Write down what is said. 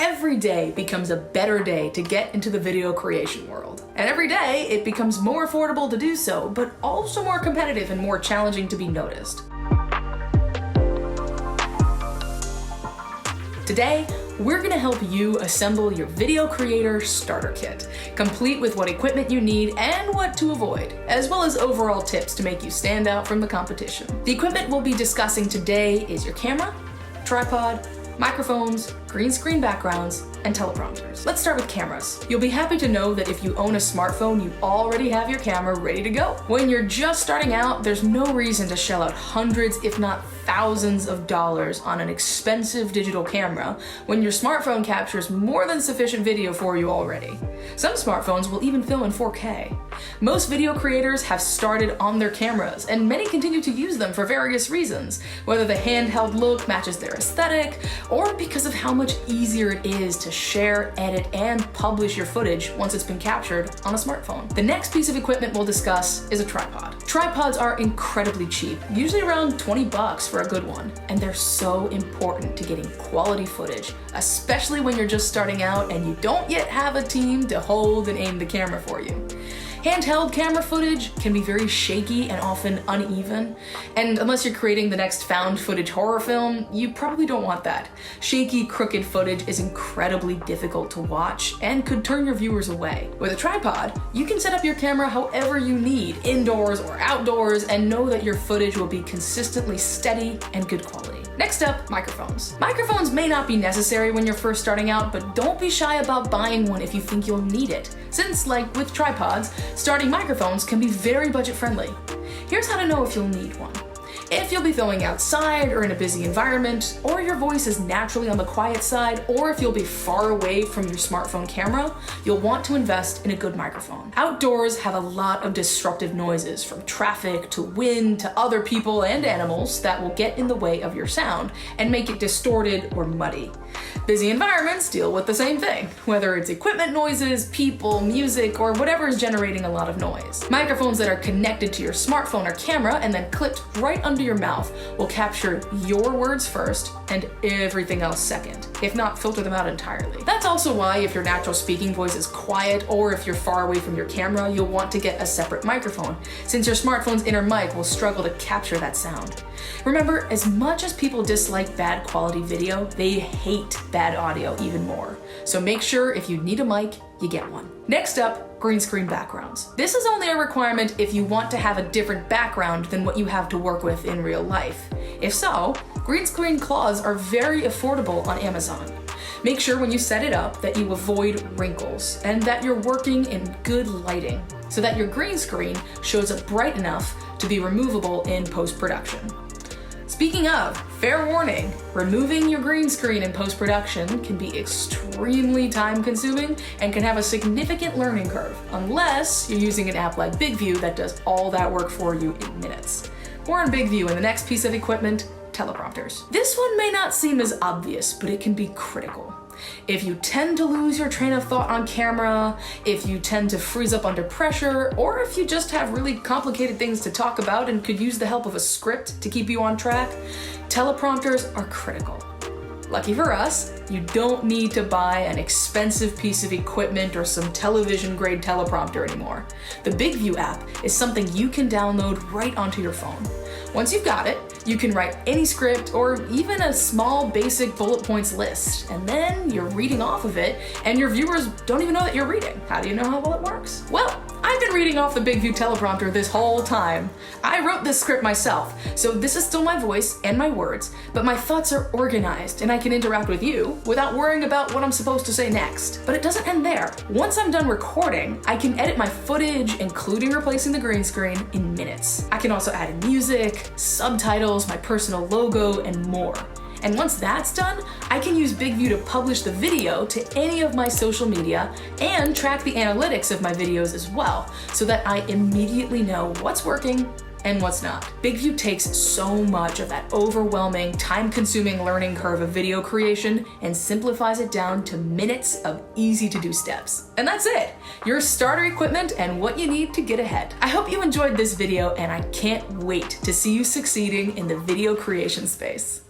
Every day becomes a better day to get into the video creation world. And every day it becomes more affordable to do so, but also more competitive and more challenging to be noticed. Today, we're gonna help you assemble your video creator starter kit, complete with what equipment you need and what to avoid, as well as overall tips to make you stand out from the competition. The equipment we'll be discussing today is your camera, tripod, microphones, green screen backgrounds, and teleprompters. Let's start with cameras. You'll be happy to know that if you own a smartphone, you already have your camera ready to go. When you're just starting out, there's no reason to shell out hundreds, if not thousands of dollars on an expensive digital camera when your smartphone captures more than sufficient video for you already. Some smartphones will even film in 4K. Most video creators have started on their cameras, and many continue to use them for various reasons, whether the handheld look matches their aesthetic, or because of how much easier it is to share, edit, and publish your footage once it's been captured on a smartphone. The next piece of equipment we'll discuss is a tripod. Tripods are incredibly cheap, usually around 20 bucks for a good one, and they're so important to getting quality footage, especially when you're just starting out and you don't yet have a team to hold and aim the camera for you. Handheld camera footage can be very shaky and often uneven, and unless you're creating the next found footage horror film, you probably don't want that. Shaky, crooked footage is incredibly difficult to watch and could turn your viewers away. With a tripod, you can set up your camera however you need, indoors or outdoors, and know that your footage will be consistently steady and good quality. Next up, microphones. Microphones may not be necessary when you're first starting out, but don't be shy about buying one if you think you'll need it, since, like with tripods, starting microphones can be very budget friendly. Here's how to know if you'll need one. If you'll be filming outside or in a busy environment, or your voice is naturally on the quiet side, or if you'll be far away from your smartphone camera, you'll want to invest in a good microphone. Outdoors have a lot of disruptive noises, from traffic to wind to other people and animals that will get in the way of your sound and make it distorted or muddy. Busy environments deal with the same thing, whether it's equipment noises, people, music, or whatever is generating a lot of noise. Microphones that are connected to your smartphone or camera and then clipped right under your mouth will capture your words first and everything else second, if not filter them out entirely. That's also why if your natural speaking voice is quiet or if you're far away from your camera, you'll want to get a separate microphone, since your smartphone's inner mic will struggle to capture that sound. Remember, as much as people dislike bad quality video, they hate bad audio even more. So make sure if you need a mic, you get one. Next up, green screen backgrounds. This is only a requirement if you want to have a different background than what you have to work with in real life. If so, green screen cloths are very affordable on Amazon. Make sure when you set it up that you avoid wrinkles and that you're working in good lighting so that your green screen shows up bright enough to be removable in post-production. Speaking of, fair warning, removing your green screen in post-production can be extremely time-consuming and can have a significant learning curve, unless you're using an app like BigView that does all that work for you in minutes. More on BigView in the next piece of equipment, teleprompters. This one may not seem as obvious, but it can be critical. If you tend to lose your train of thought on camera, if you tend to freeze up under pressure, or if you just have really complicated things to talk about and could use the help of a script to keep you on track, teleprompters are critical. Lucky for us, you don't need to buy an expensive piece of equipment or some television-grade teleprompter anymore. The BigView app is something you can download right onto your phone. Once you've got it, you can write any script or even a small basic bullet points list, and then you're reading off of it and your viewers don't even know that you're reading. How do you know how well it works? Well, I've been reading off the BigView teleprompter this whole time. I wrote this script myself, so this is still my voice and my words, but my thoughts are organized and I can interact with you without worrying about what I'm supposed to say next. But it doesn't end there. Once I'm done recording, I can edit my footage, including replacing the green screen, in minutes. I can also add in music, subtitles, my personal logo, and more. And once that's done, I can use BigView to publish the video to any of my social media and track the analytics of my videos as well, so that I immediately know what's working and what's not. BigView takes so much of that overwhelming, time-consuming learning curve of video creation and simplifies it down to minutes of easy-to-do steps. And that's it! Your starter equipment and what you need to get ahead. I hope you enjoyed this video, and I can't wait to see you succeeding in the video creation space.